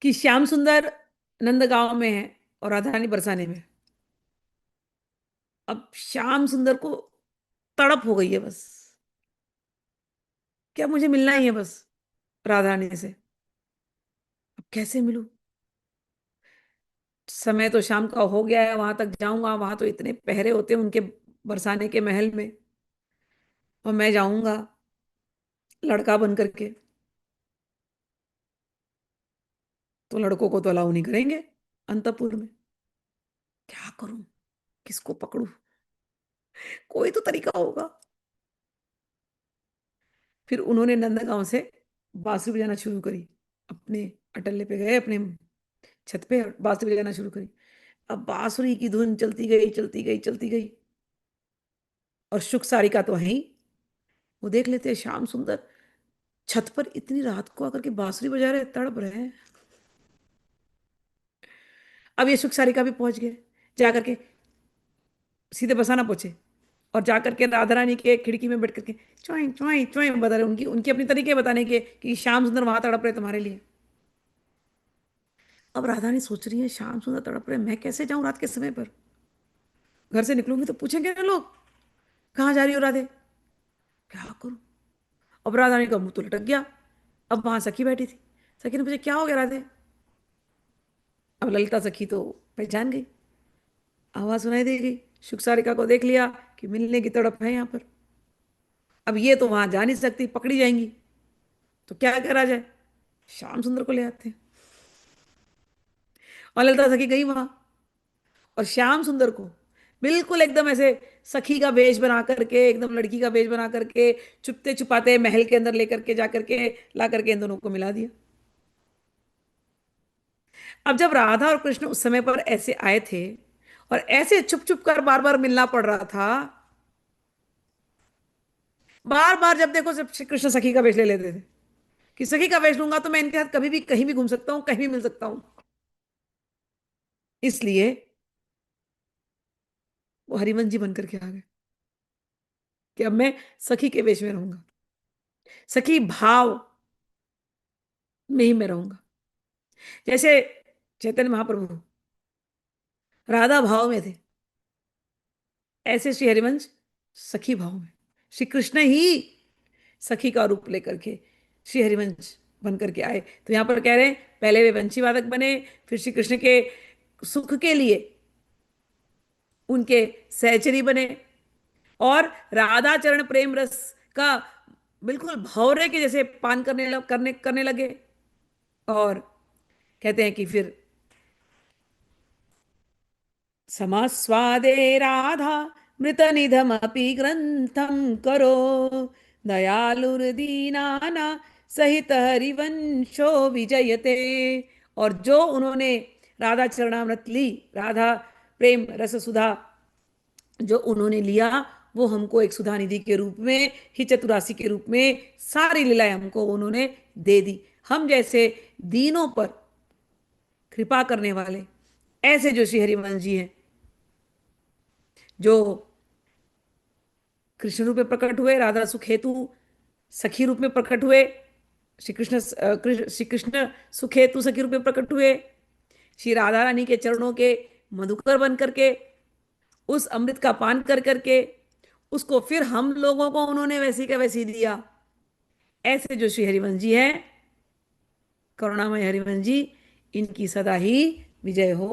कि श्याम सुंदर नंदगांव में है और राधा रानी बरसाने में। अब श्याम सुंदर को तड़प हो गई है बस, क्या मुझे मिलना ही है बस राधा रानी से। अब कैसे मिलूं? समय तो शाम का हो गया है, वहां तक जाऊंगा, वहां तो इतने पहरे होते हैं उनके बरसाने के महल में। और मैं जाऊंगा लड़का बन करके, तो लड़कों को तो अलाउ नहीं करेंगे अंतपुर में। क्या करूं? किसको पकड़ूं? कोई तो तरीका होगा। फिर उन्होंने नंदगांव से बांसुरी बजाना शुरू करी। अपने अटल्ले पे गए, अपने छत पे बांसुरी बजाना शुरू करी। अब बांसुरी की धुन चलती गई, चलती गई, चलती गई। और शुक सारिका तो है ही, वो देख लेते हैं श्याम सुंदर छत पर इतनी रात को आकर के बांसुरी बजा रहे, तड़प रहे हैं। अब ये शुक सारिका भी पहुंच गए, जाकर के सीधे बसाना पहुंचे। और जाकर के राधा रानी के खिड़की में बैठ करके चोई चोई चोई बता रहे, उनकी उनकी अपनी तरीके बताने के कि श्याम सुंदर वहां तड़प रहे तुम्हारे लिए। अब राधा रानी सोच रही है श्याम सुंदर तड़प रहे, मैं कैसे जाऊं रात के समय पर? घर से निकलूंगी तो पूछेंगे ना लोग, कहाँ जा रही हो राधे? क्या करूं? अब राधा रानी का मुंह तो लटक गया। अब वहां सखी बैठी थी। सखी ने पूछा क्या हो गया राधे? अब ललिता सखी तो पहचान गई, आवाज सुनाई दे गई। शुक सारिका को देख लिया कि मिलने की तड़प है यहाँ पर। अब ये तो वहां जा नहीं सकती, पकड़ी जाएंगी। तो क्या करा जाए? श्याम सुंदर को ले आते हैं। और ललिता सखी गई वहां, और श्याम सुंदर को बिल्कुल एकदम ऐसे सखी का वेश बना करके, एकदम लड़की का वेश बना करके, छुपते छुपाते महल के अंदर लेकर के जा करके, ला करके इन दोनों को मिला दिया। अब जब राधा और कृष्ण उस समय पर ऐसे आए थे और ऐसे छुप छुप कर बार बार मिलना पड़ रहा था, बार बार जब देखो जब श्री कृष्ण सखी का वेश ले लेते थे कि सखी का वेश लूंगा तो मैं इनके साथ कभी भी कहीं भी घूम सकता हूं, कहीं भी मिल सकता हूं। इसलिए वो हरिवंश जी बनकर के आ गए कि अब मैं सखी के वेश में रहूंगा, सखी भाव में ही मैं रहूंगा। जैसे चैतन्य महाप्रभु राधा भाव में थे, ऐसे श्री हरिवंश सखी भाव में। श्री कृष्ण ही सखी का रूप लेकर के श्री हरिवंश बन करके आए। तो यहां पर कह रहे हैं पहले वे वंशी वादक बने, फिर श्री कृष्ण के सुख के लिए उनके सहचरी बने, और राधा चरण प्रेम रस का बिल्कुल भौरे के जैसे पान करने लगे। और कहते हैं कि फिर समास्वादे राधा मृतनिधमपि ग्रंथं करो दयालुर्दीनाना सहित हरिवंशो विजयते। और जो उन्होंने राधा चरणामृत ली, राधा प्रेम रस सुधा जो उन्होंने लिया, वो हमको एक सुधा निधि के रूप में ही, चतुरासी के रूप में सारी लीलाएं हमको उन्होंने दे दी। हम जैसे दीनों पर कृपा करने वाले ऐसे जो श्री हरिवंश जी हैं, जो कृष्ण रूप में प्रकट हुए, राधा सुख हेतु सखी रूप में प्रकट हुए, श्री कृष्ण सुख हेतु सखी रूप में प्रकट हुए, श्री राधा रानी के चरणों के मधुकर बन करके, उस अमृत का पान कर करके उसको फिर हम लोगों को उन्होंने वैसी का वैसी दिया। ऐसे जो श्री हरिवंश जी हैं, करुणामय हरिवंश जी, इनकी सदा ही विजय हो।